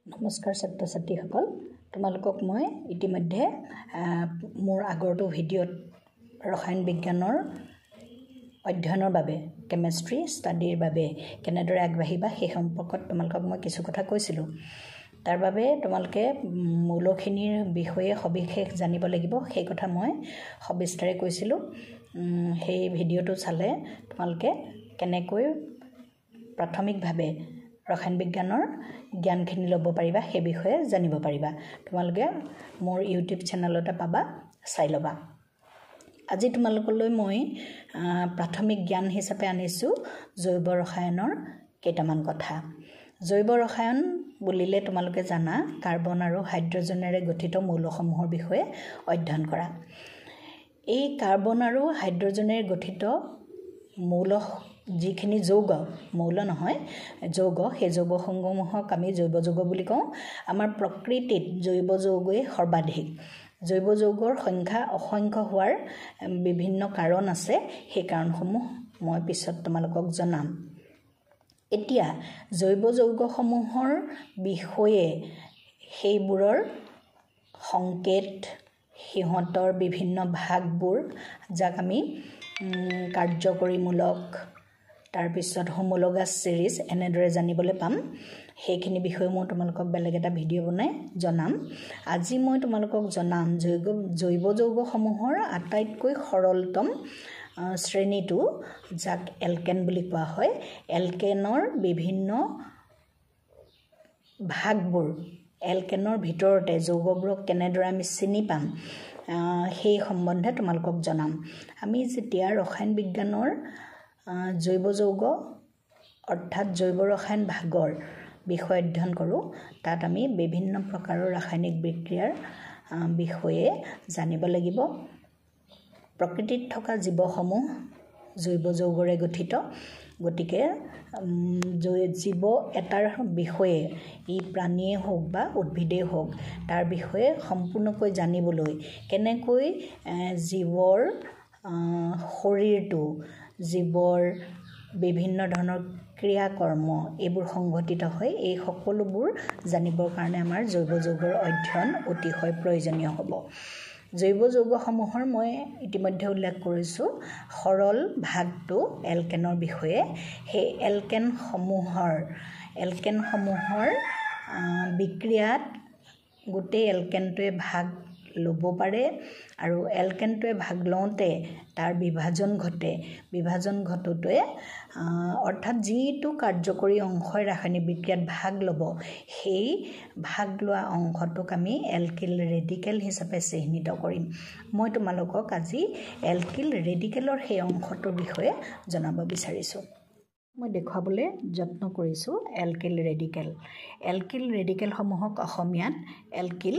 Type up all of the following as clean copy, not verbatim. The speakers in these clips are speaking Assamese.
নমস্কাৰ ছাত্ৰ ছাত্ৰীসকল তোমালোকক মই ইতিমধ্যে মোৰ আগৰটো ভিডিঅ'ত ৰসায়ন বিজ্ঞানৰ অধ্যয়নৰ বাবে কেমিষ্ট্ৰি ষ্টাডিৰ বাবে কেনেদৰে আগবাঢ়িবা সেই সম্পৰ্কত তোমালোকক মই কিছু কথা কৈছিলোঁ তাৰ বাবে তোমালোকে মূলখিনিৰ বিষয়ে সবিশেষ জানিব লাগিব সেই কথা মই সবিস্তাৰে কৈছিলোঁ সেই ভিডিঅ'টো চালে তোমালোকে কেনেকৈ প্ৰাথমিকভাৱে ৰসায়ন বিজ্ঞানৰ জ্ঞানখিনি ল'ব পাৰিবা সেই বিষয়ে জানিব পাৰিবা তোমালোকে মোৰ ইউটিউব চেনেলতে পাবা চাই ল'বা আজি তোমালোকলৈ মই প্ৰাথমিক জ্ঞান হিচাপে আনিছোঁ জৈৱ ৰসায়নৰ কেইটামান কথা জৈৱ ৰসায়ন বুলিলে তোমালোকে জানা কাৰ্বন আৰু হাইড্ৰজেনেৰে গঠিত মৌলসমূহৰ বিষয়ে অধ্যয়ন কৰা এই কাৰ্বন আৰু হাইড্ৰজেনেৰে গঠিত মৌল যিখিনি যৌগ মৌল নহয় যৌগ সেই যৌগসমূহক আমি জৈৱ যৌগ বুলি কওঁ আমাৰ প্ৰকৃতিত জৈৱ যৌগই সৰ্বাধিক জৈৱ যৌগৰ সংখ্যা অসংখ্য হোৱাৰ বিভিন্ন কাৰণ আছে সেই কাৰণসমূহ মই পিছত তোমালোকক জনাম এতিয়া জৈৱ যৌগসমূহৰ বিষয়ে সেইবোৰৰ সংকেত সিহঁতৰ বিভিন্ন ভাগবোৰ যাক আমি কাৰ্যকৰীমূলক তাৰ পিছত হোমোলগাছ সিৰিজ এনেদৰে জানিবলৈ পাম সেইখিনি বিষয়ে মই তোমালোকক বেলেগ এটা ভিডিঅ' বনাই জনাম আজি মই তোমালোকক জনাম জৈৱ যৌগসমূহৰ আটাইতকৈ সৰলতম শ্ৰেণীটো যাক এলকেন বুলি কোৱা হয় এলকেনৰ বিভিন্ন ভাগবোৰ এলকেনৰ ভিতৰতে যৌগবোৰক কেনেদৰে আমি চিনি পাম সেই সম্বন্ধে তোমালোকক জনাম আমি যেতিয়া ৰসায়ন বিজ্ঞানৰ জৈৱ যৌগ অৰ্থাৎ জৈৱ ৰসায়ন ভাগৰ বিষয় অধ্যয়ন কৰোঁ তাত আমি বিভিন্ন প্ৰকাৰৰ ৰাসায়নিক বিক্ৰিয়াৰ বিষয়ে জানিব লাগিব প্ৰকৃতিত থকা জীৱসমূহ জৈৱ যৌগৰে গঠিত গতিকে জীৱ এটাৰ বিষয়ে ই প্ৰাণীয়ে হওক বা উদ্ভিদেই হওক তাৰ বিষয়ে সম্পূৰ্ণকৈ জানিবলৈ কেনেকৈ জীৱৰ শৰীৰটো জীৱৰ বিভিন্ন ধৰণৰ ক্ৰিয়াকৰ্ম এইবোৰ সংঘটিত হয় এই সকলোবোৰ জানিবৰ কাৰণে আমাৰ জৈৱ যৌগৰ অধ্যয়ন অতিশয় প্ৰয়োজনীয় হ'ব জৈৱ যৌগসমূহৰ মই ইতিমধ্যে উল্লেখ কৰিছোঁ সৰল ভাগটো এলকেনৰ বিষয়ে সেই এলকেনসমূহৰ বিক্ৰিয়াত গোটেই এলকেনটোৱে ভাগ ল'ব পাৰে আৰু এলকেনটোৱে ভাগ লওঁতে তাৰ বিভাজন ঘটোতে অৰ্থাৎ যিটো কাৰ্যকৰী অংশই ৰাসায়নিক বিক্ৰিয়াত ভাগ ল'ব সেই ভাগ লোৱা অংশটোক আমি এলকিল ৰেডিকেল হিচাপে চিহ্নিত কৰিম মই তোমালোকক আজি এলকিল ৰেডিকেলৰ সেই অংশটোৰ বিষয়ে জনাব বিচাৰিছোঁ মই দেখুৱাবলৈ যত্ন কৰিছোঁ এলকিল ৰেডিকেলসমূহক অসমীয়াত এলকিল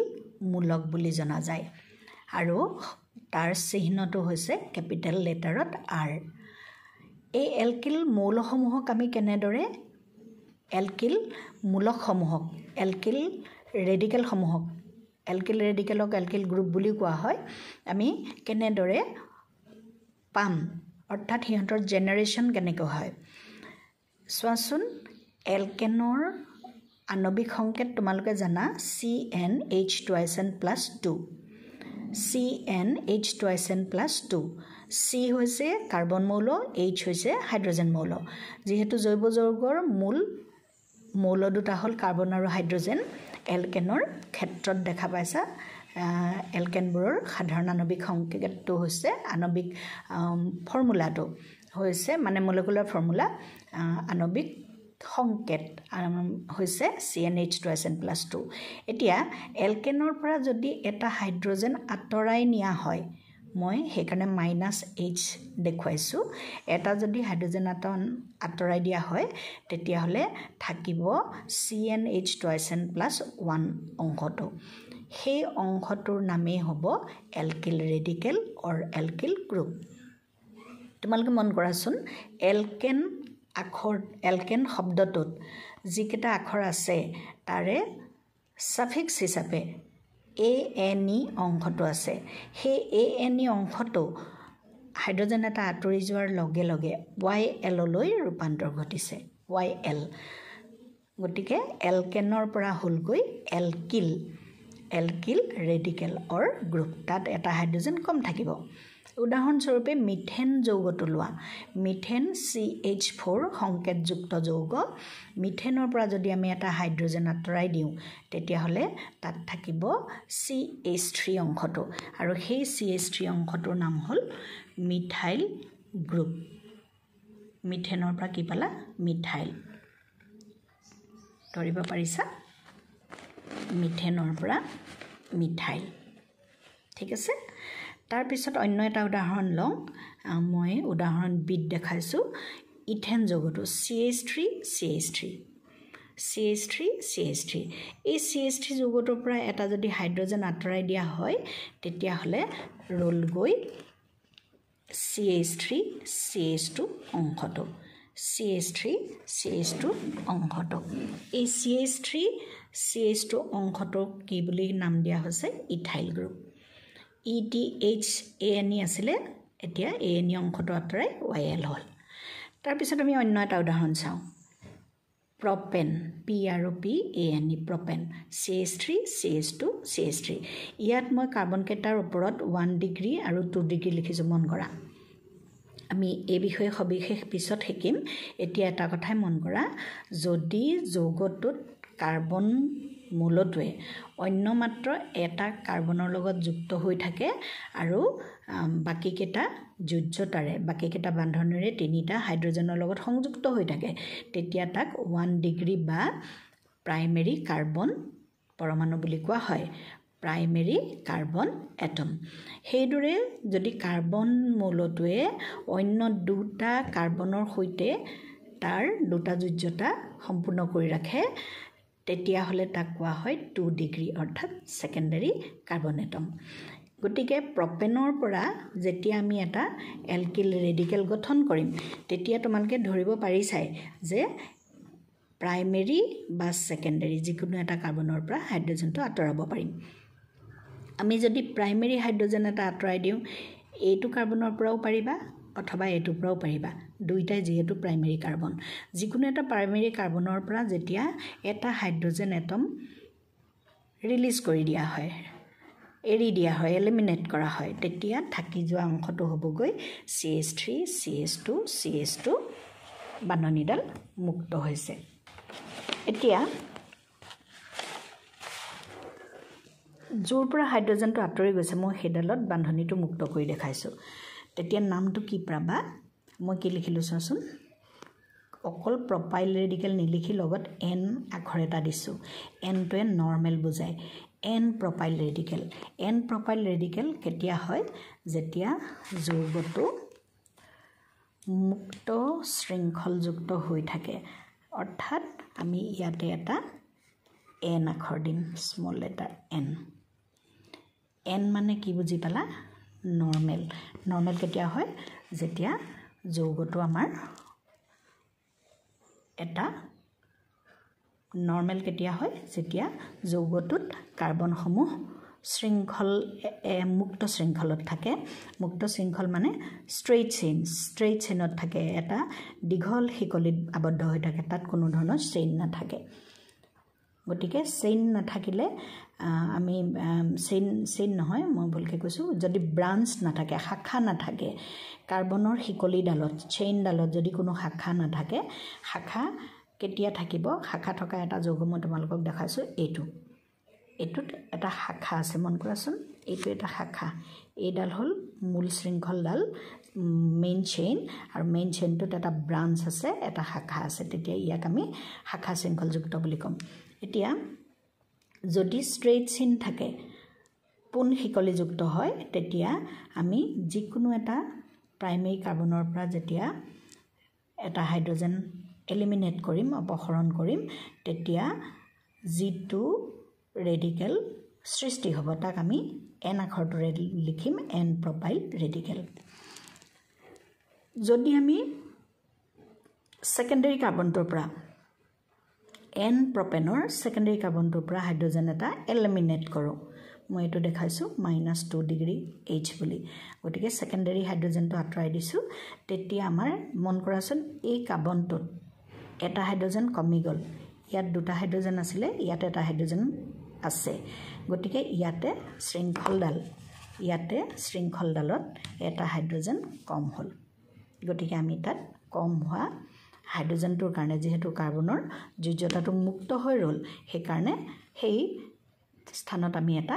মূলক বুলি জনা যায় আৰু তাৰ চিহ্নটো হৈছে কেপিটেল লেটাৰত আৰ এই এলকিল মৌলসমূহক আমি কেনেদৰে এলকিল ৰেডিকেলক এলকিল গ্ৰুপ বুলি কোৱা হয় আমি কেনেদৰে পাম অৰ্থাৎ সিহঁতৰ জেনেৰেশ্যন কেনেকৈ হয় চোৱাচোন এলকেনৰ আণৱিক সংকেত তোমালোকে জানা CnH2SN+2 CnH2SN+2 C হৈছে কাৰ্বন মৌল H হৈছে হাইড্ৰজেন মৌল যিহেতু জৈৱ যৌগৰ মৌল দুটা হ'ল কাৰ্বন আৰু হাইড্ৰজেন এলকেনৰ ক্ষেত্ৰত দেখা পাইছা এলকেনবোৰৰ সাধাৰণ আণৱিক সংকেতটো হৈছে আণৱিক ফৰ্মুলাটো হৈছে মানে মলিকুলাৰ ফৰ্মুলা আণৱিক সংকেত হৈছে CnH2SN+2 এতিয়া এলকেনৰ পৰা যদি এটা হাইড্ৰজেন আঁতৰাই নিয়া হয় মই সেইকাৰণে -H দেখুৱাইছোঁ এটা যদি হাইড্ৰজেন আঁতৰাই দিয়া হয় তেতিয়াহ'লে থাকিব CnH2SN+1 অংশটো সেই অংশটোৰ নামেই হ'ব এলকিল ৰেডিকেল অৰ এলকিল গ্ৰুপ তোমালোকে মন কৰাচোন এলকেন শব্দটোত যিকেইটা আখৰ আছে তাৰে ছাফিক্স হিচাপে ANE অংশটো আছে সেই ANE অংশটো হাইড্ৰজেন এটা আঁতৰি যোৱাৰ লগে লগে YL লৈ ৰূপান্তৰ ঘটিছে YL গতিকে এলকেনৰ পৰা হ'লগৈ এলকিল ৰেডিকেল অৰ গ্ৰুপ তাত এটা হাইড্ৰোজেন কম থাকিব উদাহৰণস্বৰূপে মিথেন যৌগটো লোৱা মিথেন CH4 সংকেতযুক্ত যৌগ মিথেনৰ পৰা যদি আমি এটা হাইড্ৰোজেন আঁতৰাই দিওঁ তেতিয়াহ'লে তাত থাকিব CH3 অংশটো আৰু সেই CH3 অংশটোৰ নাম হ'ল মিথাইল গ্ৰুপ মিথেনৰ পৰা কি পালা মিথাইল ধৰিব পাৰিছা মিথেনৰ পৰা মিথাইল ঠিক আছে তাৰ পিছত অন্য এটা উদাহৰণ লওঁ মই উদাহৰণ বিত দেখাইছো ইথেন যৌগটো CH3 এই CH3 যৌগটোৰ পৰা এটা যদি হাইড্ৰোজেন আঁতৰাই দিয়া হয় তেতিয়াহ'লে ৰল গৈ CH2 অংশটো এই CH2 অংশটো কি বুলি নাম দিয়া হৈছে ইথাইল গ্ৰুপ ETHANE আছিলে এতিয়া ANE অংশটো আঁতৰাই YL হ'ল তাৰ পিছত আমি অন্য এটা উদাহৰণ চাওঁ প্ৰপেন P আৰু PANE প্ৰপেন CH3 ইয়াত মই কাৰ্বন কেইটাৰ ওপৰত 1 ডিগ্ৰী আৰু 2 ডিগ্ৰী লিখিছো মন কৰা আমি এই বিষয়ে সবিশেষ পিছত শিকিম এতিয়া এটা কথাই মন কৰা যদি যৌগটোত কাৰ্বন মূলটোৱে অন্য মাত্ৰ এটা কাৰ্বনৰ লগত যুক্ত হৈ থাকে আৰু বাকি কেটা যোজ্যতাৰে বাকি কেটা বান্ধনেৰে তিনিটা হাইড্ৰোজেনৰ লগত সংযুক্ত হৈ থাকে তেতিয়া তাক 1 ডিগ্ৰী বা প্ৰাইমেৰী কাৰ্বন পৰমাণু বুলি কোৱা হয় প্ৰাইমেৰী কাৰ্বন এটম সেইদৰে যদি কাৰ্বন মূলটোৱে অন্য দুটা কাৰ্বনৰ সৈতে তাৰ দুটা যোজ্যতা সম্পূৰ্ণ কৰি ৰাখে তেতিয়া হলে তাক কোৱা হয় 2 ডিগ্ৰী অৰ্থাৎ সেকেন্ডাৰী কাৰ্বন এটম গতিকে প্ৰপেনৰ পৰা যেতিয়া আমি এটা এলকিল ৰেডিকেল গঠন কৰিম তেতিয়া তোমালকে ধৰিব পাৰিছাই যে প্ৰাইমেৰী বা সেকেন্ডাৰী যিকোনো এটা কাৰ্বনৰ পৰা হাইড্ৰোজেনটো আঁতৰাব পাৰিম আমি যদি প্ৰাইমেৰী হাইড্ৰোজেন এটা আঁতৰাই দিওঁ এইটো কাৰ্বনৰ পৰাও পাৰিবা অথবা এইটো পৰাও পাৰিবা দুইটাই যেহেতু প্ৰাইমেৰী কাৰ্বন যিকোনো এটা প্ৰাইমেৰী কাৰ্বনৰ পৰা যেতিয়া এটা হাইড্ৰোজেন এটম ৰিলিজ কৰি দিয়া হয় এৰি দিয়া হয় এলিমিনেট কৰা হয় তেতিয়া থাকি যোৱা অংশটো হ'বগৈ CH2 বান্ধনীডাল মুক্ত হৈছে এতিয়া যোৰ পৰা হাইড্ৰোজেনটো আঁতৰি গৈছে মই হেডালত বান্ধনীটো মুক্ত কৰি দেখাইছো তেতিয়া নামটো কি পাবা মই কি লিখিলো চাচোন অকল প্ৰপাইল ৰেডিকেল নিলিখি লগত N আখৰ এটা দিছো N টোৱে নৰমেল বুজায় N প্ৰপাইল ৰেডিকেল কেতিয়া হয় যেতিয়া যৌগটো মুক্ত শৃংখলযুক্ত হৈ থাকে অৰ্থাৎ আমি ইয়াতে এটা N আখৰ দিম স্মল লেটাৰ N মানে কি বুজি পালা নৰমেল কেতিয়া হয় যেতিয়া যৌগটো আমাৰ এটা নৰমেল কেতিয়া হয় যেতিয়া যৌগটোত কাৰ্বনসমূহ শৃংখল মুক্ত শৃংখলত থাকে মুক্ত শৃংখল মানে ষ্ট্ৰেইট চেইনত থাকে এটা দীঘল শিকলিত আবদ্ধ হৈ থাকে তাত কোনো ধৰণৰ চেইন নাথাকে গতিকে চেইন নাথাকিলে আমি চেইন নহয় মই ভুলকে কৈছো যদি ব্ৰাঞ্চ নাথাকে শাখা নাথাকে কাৰ্বনৰ শিকলিডালত চেইনডালত যদি কোনো শাখা নাথাকে শাখা কেতিয়া থাকিব শাখা থকা এটা যৌগ মই তোমালোকক দেখাইছো এইটোত এটা শাখা আছে মন কৰাচোন এইটো এটা শাখা এইডাল হল মূল শৃংখলডাল মেইন চেইন আৰু মেইন চেইনটোত এটা ব্ৰাঞ্চ আছে এটা শাখা আছে তেতিয়া ইয়াক আমি শাখা শৃংখলযুক্ত বুলি কম এতিয়া যদি ষ্ট্ৰেইট চেইন থাকে পোন শিকলিযুক্ত হয় তেতিয়া আমি যিকোনো এটা প্ৰাইমেৰী কাৰ্বনৰ পৰা যেতিয়া এটা হাইড্ৰোজেন এলিমিনেট কৰিম অপহৰণ কৰিম তেতিয়া যিটো ৰেডিকেল সৃষ্টি হ'ব তাক আমি N আখৰটোৰে লিখিম N প্ৰপাইল ৰেডিকেল যদি আমি সেকেন্ডাৰী কাৰ্বনটোৰ পৰা N প্ৰপেনৰ সেকেন্ডাৰী কাৰ্বনটোৰ পৰা হাইড্ৰোজেন এটা এলিমিনেট কৰো মই এটো দেখাইছো -2 ডিগ্ৰী H বুলি গতিকে সেকেন্ডাৰী হাইড্ৰোজেনটো আঁতৰাই দিছো তেতিয়া আমাৰ মন কৰাচোন এই কাৰ্বনটোত এটা হাইড্ৰোজেন কমি গল ইয়াত দুটা হাইড্ৰোজেন আছিলে ইয়াতে এটা হাইড্ৰোজেন আছে গতিকে ইয়াতে শৃংখলডালত এটা হাইড্ৰোজেন কম হ'ল গতিকে আমি তাত কম হোৱা হাইড্ৰোজেনটোৰ কাৰণে যেহেতু কাৰ্বনৰ যোজ্যতাটো মুক্ত হৈ ৰল সেই কাৰণে সেই স্থানত আমি এটা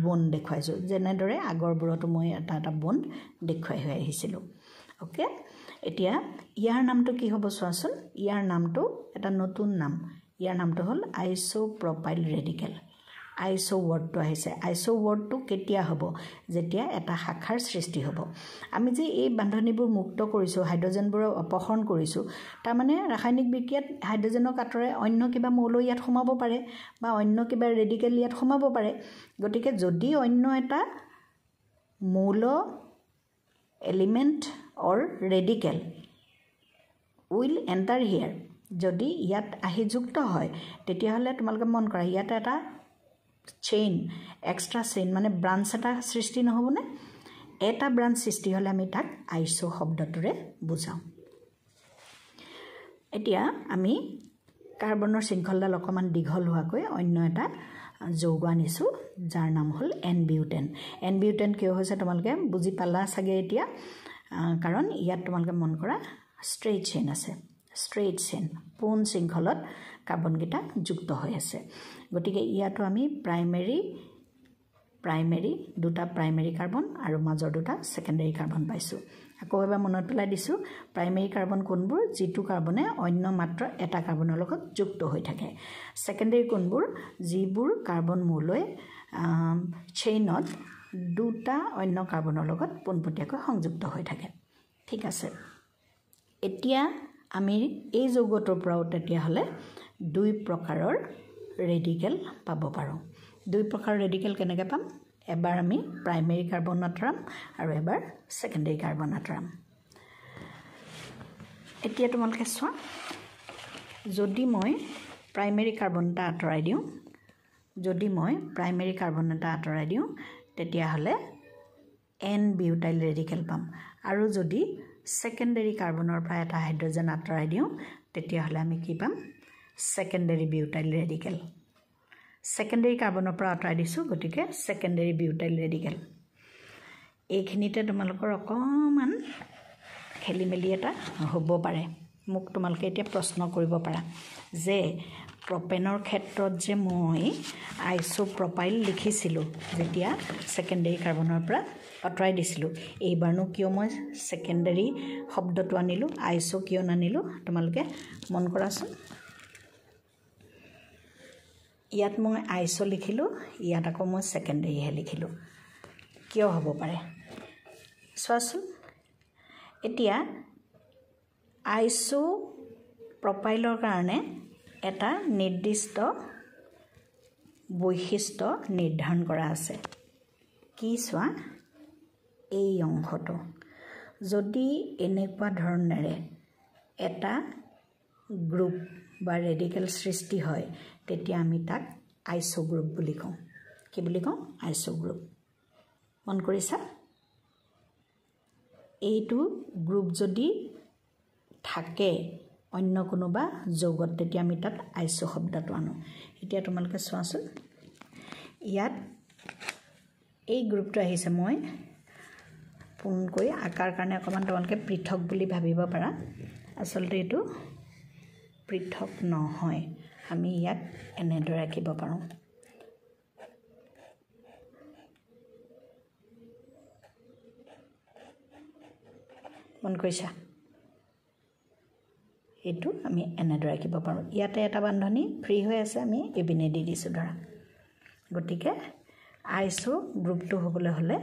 বন্ড দেখুৱাইছো যেনেদৰে আগৰবোৰতো মই এটা বন্ড দেখুৱাই হৈ আহিছিলোঁ ওকে এতিয়া ইয়াৰ নামটো কি হ'ব চোৱাচোন ইয়াৰ নামটো এটা নতুন নাম ইয়াৰ নামটো হ'ল আইসোপ্ৰপাইল ৰেডিকেল আইসো ওয়াৰ্ডটো আহিছে আইসো ওয়াৰ্ডটো কেতিয়া হ'ব যেতিয়া এটা শাখাৰ সৃষ্টি হ'ব আমি যে এই বান্ধনীবোৰ মুক্ত কৰিছো হাইড্ৰোজেনবোৰ অপহৰণ কৰিছো তাৰ মানে ৰাসায়নিক বিক্ৰিয়াত হাইড্ৰোজেনক আঁতৰাই অন্য কিবা মৌল ইয়াত সোমাব পাৰে বা অন্য কিবা ৰেডিকেল ইয়াত সোমাব পাৰে গতিকে যদি অন্য এটা মৌল element or radical will enter here যদি ইয়াত আহি যুক্ত হয় তেতিয়াহলে তোমালোকে মন কৰা ইয়াত এটা চেইন এক্সট্ৰা চেইন মানে ব্ৰাঞ্চ এটা সৃষ্টি নহবনে এটা ব্ৰাঞ্চ সৃষ্টি হলে আমি তাক আইসো শব্দটোৰে বুজাও এতিয়া আমি কাৰ্বনৰ শৃংখলডাল অকমান দীঘল হোৱাকৈ অন্য এটা যৌগ আনিছো যাৰ নাম হ'ল এন বিউটেন কিয় হৈছে তোমালোকে বুজি পালা চাগে এতিয়া কাৰণ ইয়াত তোমালোকে মন কৰা ষ্ট্ৰেইট চেইন আছে ষ্ট্ৰেইট চেইন পোন শৃংখলত কাৰ্বন গিটা যুক্ত হৈ আছে গতিকে ইয়াতো আমি প্ৰাইমেৰী দুটা প্ৰাইমেৰী কাৰ্বন আৰু মাজৰ দুটা সেকেন্ডাৰী কাৰ্বন পাইছো আকৌ এবাৰ মনত পেলাই দিছো প্ৰাইমেৰী কাৰ্বন কোনবোৰ যিটো কাৰ্বনে অন্য মাত্ৰ এটা কাৰ্বনৰ লগত যুক্ত হৈ থাকে সেকেন্ডাৰী কোনবোৰ যিবোৰ কাৰ্বন মৌলই চেইনত দুটা অন্য কাৰ্বনৰ লগত পোনপটীয়াকৈ সংযুক্ত হৈ থাকে ঠিক আছে এতিয়া আমি এই যৌগটোৰ পৰা তেতিয়া হলে দুই প্ৰকাৰৰ ৰেডিকেল পাব পাৰো দুই প্ৰকাৰৰ ৰেডিকেল কেনেকৈ পাম এবাৰ আমি প্ৰাইমেৰী কাৰ্বন আঁতৰাম আৰু এবাৰ সেকেন্ডাৰী কাৰ্বন আঁতৰাম এতিয়া তোমালোকে চোৱা যদি মই প্ৰাইমেৰী কাৰ্বন এটা আঁতৰাই দিওঁ তেতিয়া হলে এন বিউটাইল ৰেডিকেল পাম আৰু যদি সেকেন্ডাৰী কাৰ্বনৰ পৰা এটা হাইড্ৰোজেন আঁতৰাই দিওঁ তেতিয়া হলে আমি কি পাম সেকেন্ডাৰী বিউটাইল ৰেডিকেল সেকেন্ডাৰী কাৰ্বনৰ পৰা আঁতৰাই দিছো গতিকে সেকেন্ডাৰী বিউটাইল ৰেডিকেল এইখিনিতে তোমালোকৰ অকমান খেলিমেলি এটা হ'ব পাৰে মোক তোমালোকে এতিয়া প্ৰশ্ন কৰিব পাৰা যে প্ৰপেনৰ ক্ষেত্ৰত যে মই আইসোপ্ৰপাইল লিখিছিলো যেতিয়া সেকেন্ডাৰী কাৰ্বনৰ পৰা আঁতৰাই দিছিলো এইবাৰনো কিয় মই সেকেন্ডাৰী শব্দটো আনিলো আইসো কিয় নানিলো তোমালোকে মন কৰাচোন ইয়াত মই আইসো লিখিলো ইয়াত আকৌ মই সেকেন্ডাৰী হে লিখিলো কিয় হ'ব পাৰে চোৱাচোন এতিয়া আইসো প্ৰপাইলৰ কাৰণে এটা নিৰ্দিষ্ট বৈশিষ্ট্য নিৰ্ধাৰণ কৰা আছে কি চোৱা এই অংশটো যদি এনেকুৱা ধৰণেৰে এটা গ্ৰুপ বা ৰেডিকেল সৃষ্টি হয় তেতিয়া আমি তাক আইসো গ্ৰুপ বুলি কওঁ কি বুলি কওঁ আইসো গ্ৰুপ মন কৰিছা এইটো গ্ৰুপ যদি থাকে অন্য কোনোবা যৌগত তেতিয়া আমি তাত আইসো শব্দটো আনো এতিয়া তোমালোকে চোৱাচোন ইয়াত এই গ্ৰুপটো আহিছে মই পুনকৈ আকাৰ কাৰণে অকমান তোমালোকে পৃথক বুলি ভাবিব পাৰা আসলতে এইটো পৃথক নহয় আমি ইয়াক এনেদৰে ৰাখিব পাৰোঁ মন কৰিছা এইটো আমি এনেদৰে ৰাখিব পাৰোঁ ইয়াতে এটা বান্ধনী ফ্ৰী হৈ আছে আমি এবিনে দি দিছো ধৰা গতিকে আইসো গ্ৰুপটো হ'বলৈ হলে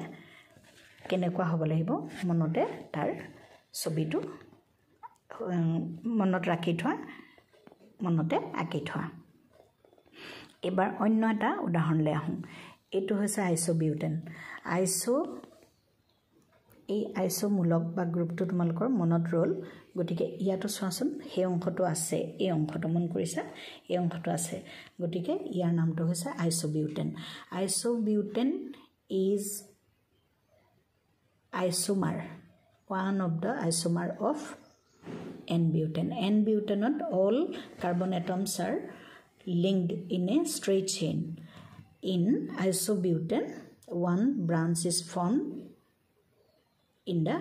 কেনেকুৱা হ'ব লাগিব মনতে তাৰ ছবিটো মনত ৰাখি থোৱা মনতে আঁকি থোৱা এবাৰ অন্য এটা উদাহৰণলৈ আহোঁ এইটো হৈছে আইসোবিউটেন এই আইসোমূলক বা গ্ৰুপটো তোমালোকৰ মনত ৰল গতিকে ইয়াতো চোৱাচোন সেই অংশটো আছে এই অংশটো মন কৰিছা এই অংশটো আছে গতিকে ইয়াৰ নামটো হৈছে isobutane is isomer one of the isomer of N-butane. N-butanot all carbon atoms are linked in a straight chain. In isobutane, one branch is formed in the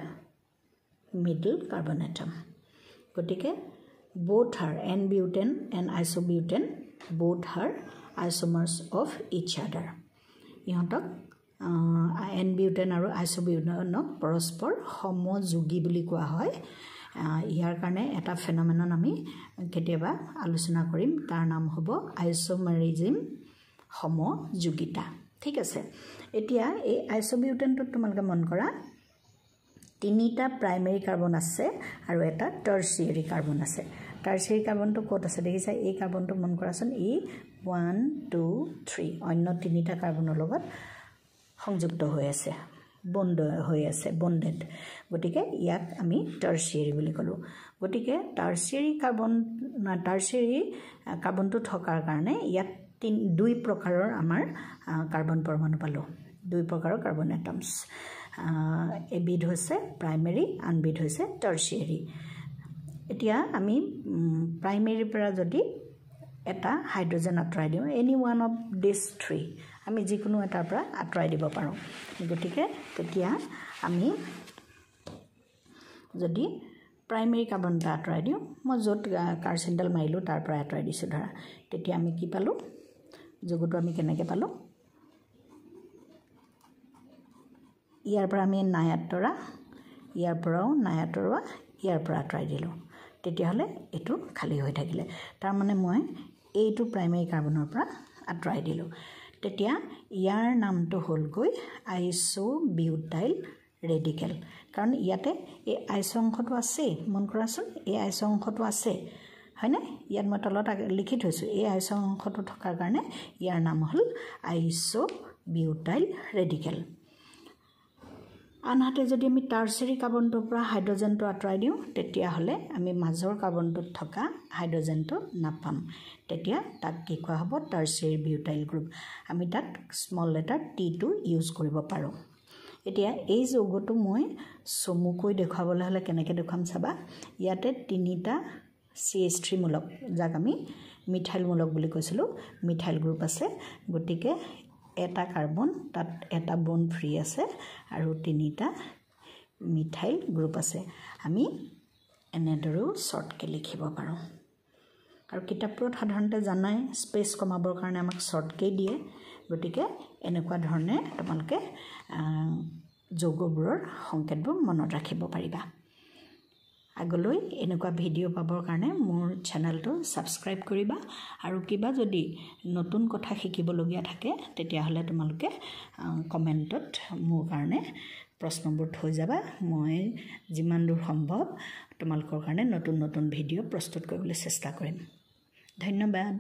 middle carbon atom. Gotike both are N-butane and isobutane, both are isomers of each other. Ihotok N-butane aru isobutane porospor homojogi buli koa hoy. ইয়াৰ কাৰণে এটা ফেনোমেনন আমি কেতিয়াবা আলোচনা কৰিম তাৰ নাম হ'ব আইসোমাৰিজম সমযোগিতা ঠিক আছে এতিয়া এই আইসোবিউটেনটো তোমালকে মন কৰা তিনিটা প্ৰাইমেৰী কাৰ্বন আছে আৰু এটা টাৰ্চিয়াৰী কাৰ্বন আছে টাৰ্চিয়াৰী কাৰ্বনটো ক'ত আছে দেখিছা এই কাৰ্বনটো মন কৰাচোন ই 1 2 3 অন্য তিনিটা কাৰ্বনৰ লগত সংযুক্ত হৈ আছে বন্ড হৈ আছে বন্ডেড গটিকে ইয়াক আমি টাৰ্চিয়াৰী বুলি কলো গটিকে টাৰ্চিয়াৰী কাৰ্বনটো থকাৰ কাৰণে ইয়াত দুই প্ৰকাৰৰ আমাৰ কাৰ্বন পৰমাণু পালো দুই প্ৰকাৰৰ কাৰ্বন এটমছ এবিধ হৈছে প্ৰাইমেৰী আনবিধ হৈছে টাৰ্চিয়াৰী এতিয়া আমি প্ৰাইমেৰীৰ পৰা যদি এটা হাইড্ৰোজেন আঁতৰাই দিওঁ any one of this three আমি যিকোনো এটাৰ পৰা আঁতৰাই দিব পাৰোঁ গতিকে তেতিয়া আমি যদি প্ৰাইমেৰী কাৰ্বনটা আঁতৰাই দিওঁ মই য'ত কাৰ্চিনডাল মাৰিলোঁ তাৰ পৰা আঁতৰাই দিছোঁ ধৰা তেতিয়া আমি কি পালোঁ যোগটো আমি কেনেকৈ পালোঁ ইয়াৰ পৰা আমি নাই আঁতৰা ইয়াৰ পৰাও নাই আঁতৰোৱা ইয়াৰ পৰা আঁতৰাই দিলোঁ তেতিয়াহ'লে এইটো খালী হৈ থাকিলে তাৰমানে মই এইটো প্ৰাইমেৰী কাৰ্বনৰ পৰা আঁতৰাই দিলোঁ তেতিয়া ইয়াৰ নামটো হ'লগৈ আইসোবিউটাইল ৰেডিকেল কাৰণ ইয়াতে এই আইসো অংশটো আছে মন কৰাচোন এই আইসো অংশটো আছে হয়নে ইয়াত মই তলত লিখি থৈছোঁ এই আইসো অংশটো থকাৰ কাৰণে ইয়াৰ নাম হ'ল আইসোবিউটাইল ৰেডিকেল আনহাতে যদি আমি টাৰ্চিয়াৰী কাৰ্বনটোৰ পৰা হাইড্ৰোজেনটো আঁতৰাই দিওঁ তেতিয়াহ'লে আমি মাজৰ কাৰ্বনটোত থকা হাইড্ৰোজেনটো নাপাম তেতিয়া তাক কি কোৱা হ'ব টাৰ্চিয়াৰী বিউটাইল গ্ৰুপ আমি তাত স্মল লেটাৰ টি2 ইউজ কৰিব পাৰোঁ এতিয়া এই যৌগটো মই চমুকৈ দেখুৱাবলৈ হ'লে কেনেকৈ দেখুৱাম চাবা ইয়াতে তিনিটা CH3 মূলক যাক আমি মিথাইল মূলক বুলি কৈছিলোঁ মিথাইল গ্ৰুপ আছে গতিকে এটা কাৰ্বন তাত এটা বন্ড ফ্ৰী আছে আৰু তিনিটা মিথাইল গ্ৰুপ আছে আমি এনেদৰেও শৰ্টকৈ লিখিব পাৰোঁ আৰু কিতাপবোৰত সাধাৰণতে জানাই স্পেচ কমাবৰ কাৰণে আমাক শৰ্টকৈ দিয়ে গতিকে এনেকুৱা ধৰণে তোমালোকে যৌগবোৰৰ সংকেতবোৰ মনত ৰাখিব পাৰিবা আগলৈ এনেকুৱা ভিডিঅ' পাবৰ কাৰণে মোৰ চেনেলটো সাবস্ক্ৰাইব কৰিবা আৰু কিবা যদি নতুন কথা শিকিবলগীয়া থাকে তেতিয়াহ'লে তোমালোকে কমেণ্টত মোৰ কাৰণে প্ৰশ্নবোৰ থৈ যাবা মই যিমান দূৰ সম্ভৱ তোমালোকৰ কাৰণে নতুন নতুন ভিডিঅ' প্ৰস্তুত কৰিবলৈ চেষ্টা কৰিম ধন্যবাদ